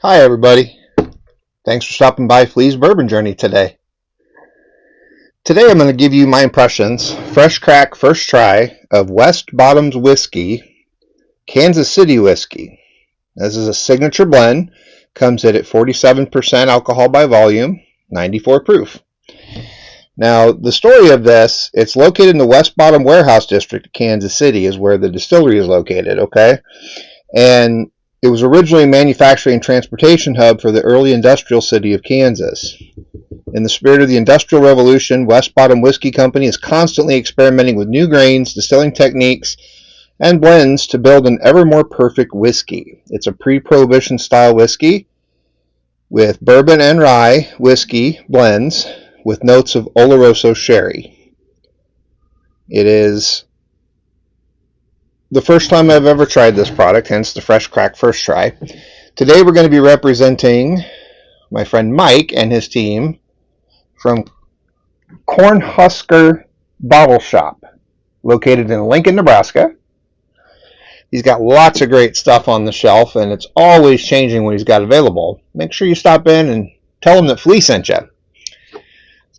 Hi everybody. Thanks for stopping by Flea's Bourbon Journey today. Today I'm going to give you my impressions, fresh crack first try of West Bottoms Whiskey, Kansas City Whiskey. This is a signature blend, comes in at 47% alcohol by volume, 94 proof. Now the story of this, it's located in the West Bottom Warehouse District of Kansas City is where the distillery is located, okay? And it was originally a manufacturing and transportation hub for the early industrial city of Kansas. In the spirit of the Industrial Revolution, West Bottom Whiskey Company is constantly experimenting with new grains, distilling techniques, and blends to build an ever more perfect whiskey. It's a pre-prohibition style whiskey with bourbon and rye whiskey blends with notes of Oloroso Sherry. It is the first time I've ever tried this product, hence the fresh crack first try. Today we're going to be representing my friend Mike and his team from Cornhusker Bottle Shop, located in Lincoln, Nebraska. He's got lots of great stuff on the shelf, and it's always changing what he's got available. Make sure you stop in and tell him that Flea sent you.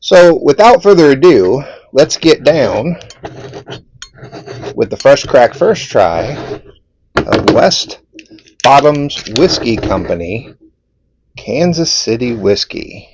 So without further ado, let's get down with the fresh crack first try of West Bottoms Whiskey Company, Kansas City Whiskey.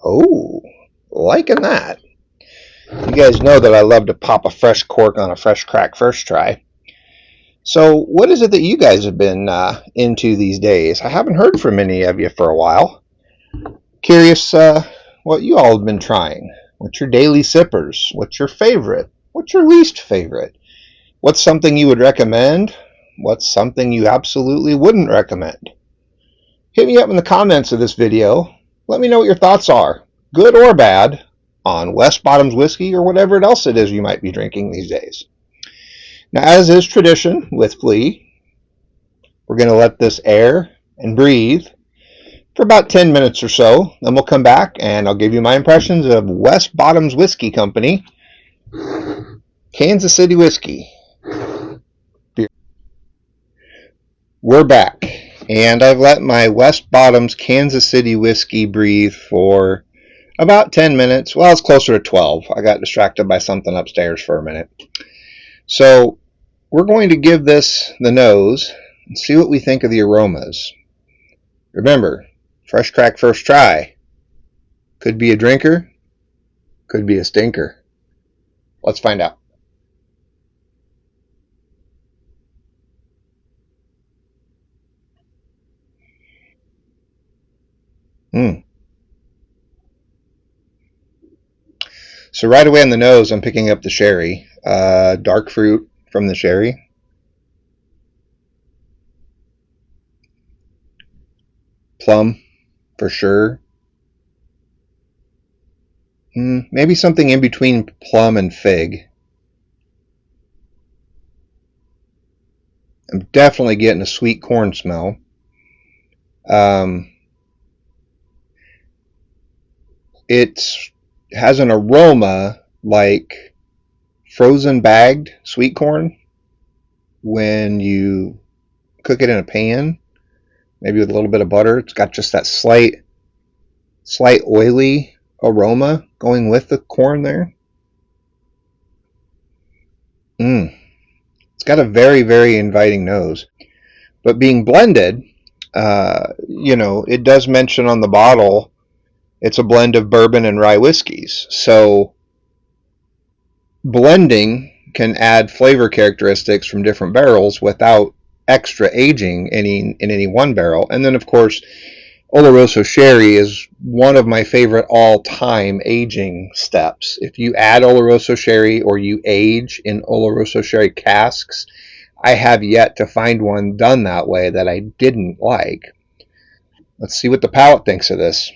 Oh, liking that. You guys know that I love to pop a fresh cork on a fresh crack first try. So what is it that you guys have been into these days? I haven't heard from any of you for a while. Curious what you all have been trying. What's your daily sippers? What's your favorite? What's your least favorite? What's something you would recommend? What's something you absolutely wouldn't recommend? Hit me up in the comments of this video. Let me know what your thoughts are, good or bad, on West Bottoms whiskey or whatever else it is you might be drinking these days. Now, as is tradition with Flea, we're going to let this air and breathe for about 10 minutes or so. Then we'll come back and I'll give you my impressions of West Bottoms Whiskey Company, Kansas City Whiskey. We're back, and I've let my West Bottoms Kansas City Whiskey breathe for about 10 minutes. Well, it's closer to 12. I got distracted by something upstairs for a minute. So we're going to give this the nose and see what we think of the aromas. Remember, fresh crack first try. Could be a drinker, could be a stinker. Let's find out. So right away on the nose, I'm picking up the sherry. Dark fruit from the sherry. Plum, for sure. Maybe something in between plum and fig. I'm definitely getting a sweet corn smell. It has an aroma like frozen bagged sweet corn when you cook it in a pan, maybe with a little bit of butter. It's got just that slight oily aroma going with the corn there. It's got a very, very inviting nose. But being blended, it does mention on the bottle it's a blend of bourbon and rye whiskies. So blending can add flavor characteristics from different barrels without extra aging in any one barrel. And then, of course, Oloroso Sherry is one of my favorite all-time aging steps. If you add Oloroso Sherry or you age in Oloroso Sherry casks, I have yet to find one done that way that I didn't like. Let's see what the palate thinks of this.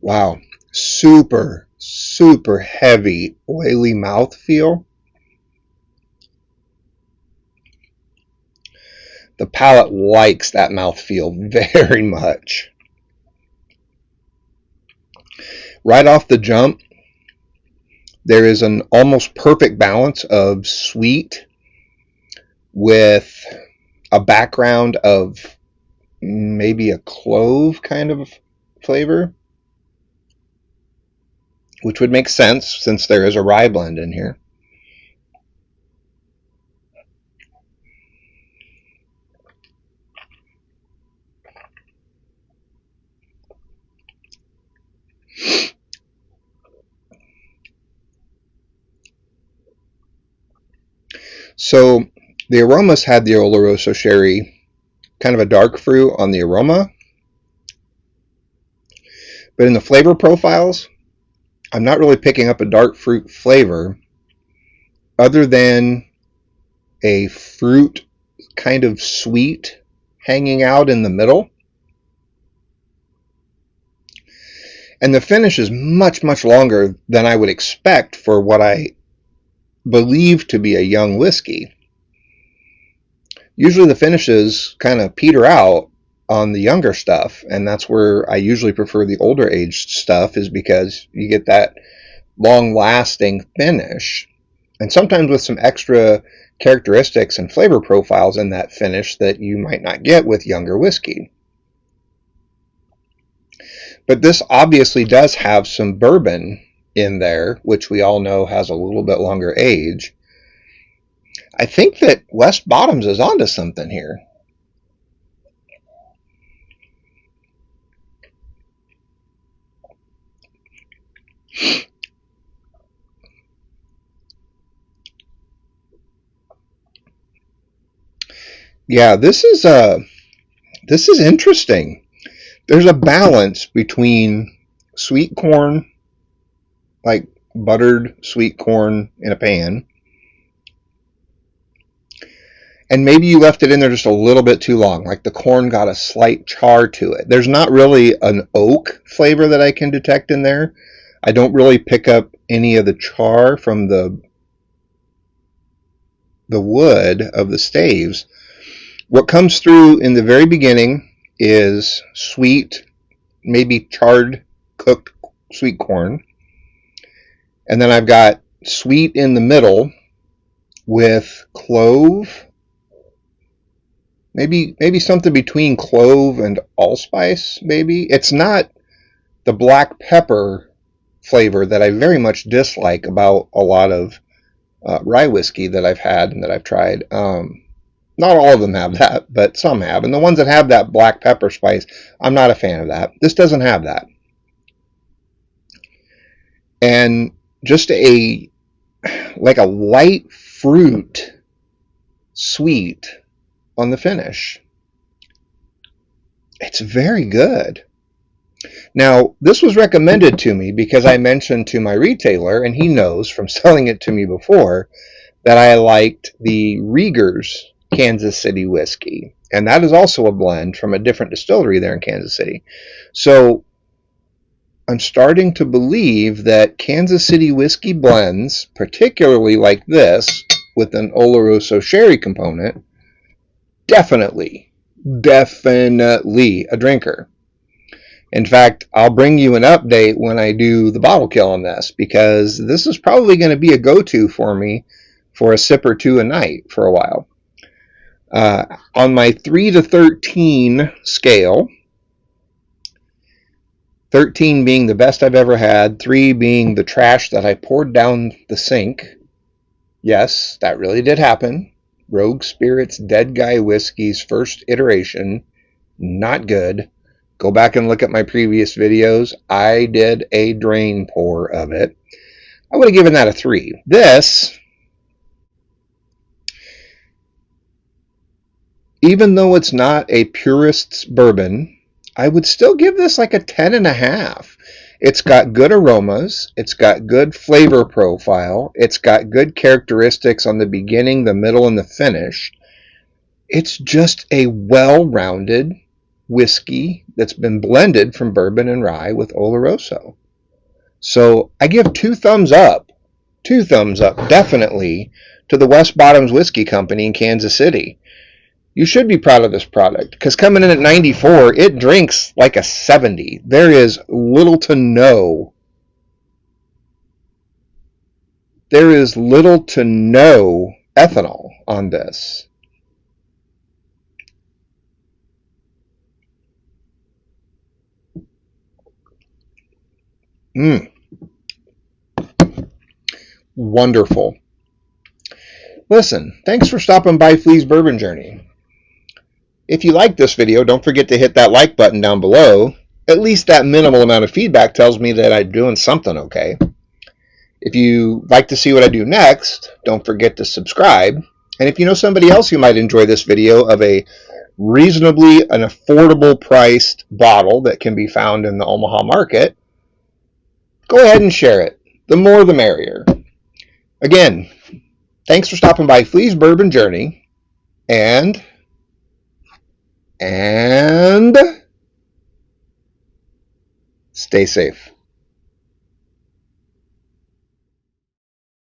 Wow, super heavy, oily mouthfeel. The palate likes that mouthfeel very much. Right off the jump, there is an almost perfect balance of sweet with a background of maybe a clove kind of flavor, which would make sense since there is a rye blend in here. So the aromas had the Oloroso Sherry, kind of a dark fruit on the aroma, but in the flavor profiles, I'm not really picking up a dark fruit flavor other than a fruit kind of sweet hanging out in the middle. And the finish is much, much longer than I would expect for what I believe to be a young whiskey. Usually the finishes kind of peter out on the younger stuff, and that's where I usually prefer the older aged stuff, is because you get that long lasting finish, and sometimes with some extra characteristics and flavor profiles in that finish that you might not get with younger whiskey. But this obviously does have some bourbon in there, which we all know has a little bit longer age. I think that West Bottoms is onto something here. Yeah, this is interesting. There's a balance between sweet corn, like buttered sweet corn in a pan, and maybe you left it in there just a little bit too long, like the corn got a slight char to it. There's not really an oak flavor that I can detect in there. I don't really pick up any of the char from the wood of the staves. What comes through in the very beginning is sweet, maybe charred, cooked sweet corn. And then I've got sweet in the middle with clove, maybe something between clove and allspice, maybe. It's not the black pepper flavor that I very much dislike about a lot of rye whiskey that I've had and that I've tried. Not all of them have that, but some have. And the ones that have that black pepper spice, I'm not a fan of that. This doesn't have that. And just like a light fruit sweet on the finish. It's very good. Now, this was recommended to me because I mentioned to my retailer, and he knows from selling it to me before, that I liked the Rieger's Kansas City whiskey, and that is also a blend from a different distillery there in Kansas City. So I'm starting to believe that Kansas City whiskey blends, particularly like this with an Oloroso Sherry component, definitely a drinker. In fact, I'll bring you an update when I do the bottle kill on this, because this is probably going to be a go-to for me for a sip or two a night for a while. On my 3 to 13 scale, 13 being the best I've ever had, 3 being the trash that I poured down the sink. Yes, that really did happen. Rogue Spirit's Dead Guy Whiskey's first iteration, not good. Go back and look at my previous videos. I did a drain pour of it. I would have given that a 3. This, even though it's not a purist's bourbon, I would still give this like a 10.5. It's got good aromas. It's got good flavor profile. It's got good characteristics on the beginning, the middle, and the finish. It's just a well-rounded whiskey that's been blended from bourbon and rye with Oloroso. So I give 2 thumbs up, definitely, to the West Bottoms Whiskey Company in Kansas City. You should be proud of this product because coming in at 94, it drinks like a 70. There is little to no ethanol on this. Wonderful. Listen, thanks for stopping by Flea's Bourbon Journey. If you like this video, don't forget to hit that like button down below. At least that minimal amount of feedback tells me that I'm doing something okay. If you like to see what I do next, don't forget to subscribe. And if you know somebody else who might enjoy this video of a reasonably an affordable priced bottle that can be found in the Omaha market, go ahead and share it. The more the merrier. Again, thanks for stopping by Flea's Bourbon Journey, and stay safe.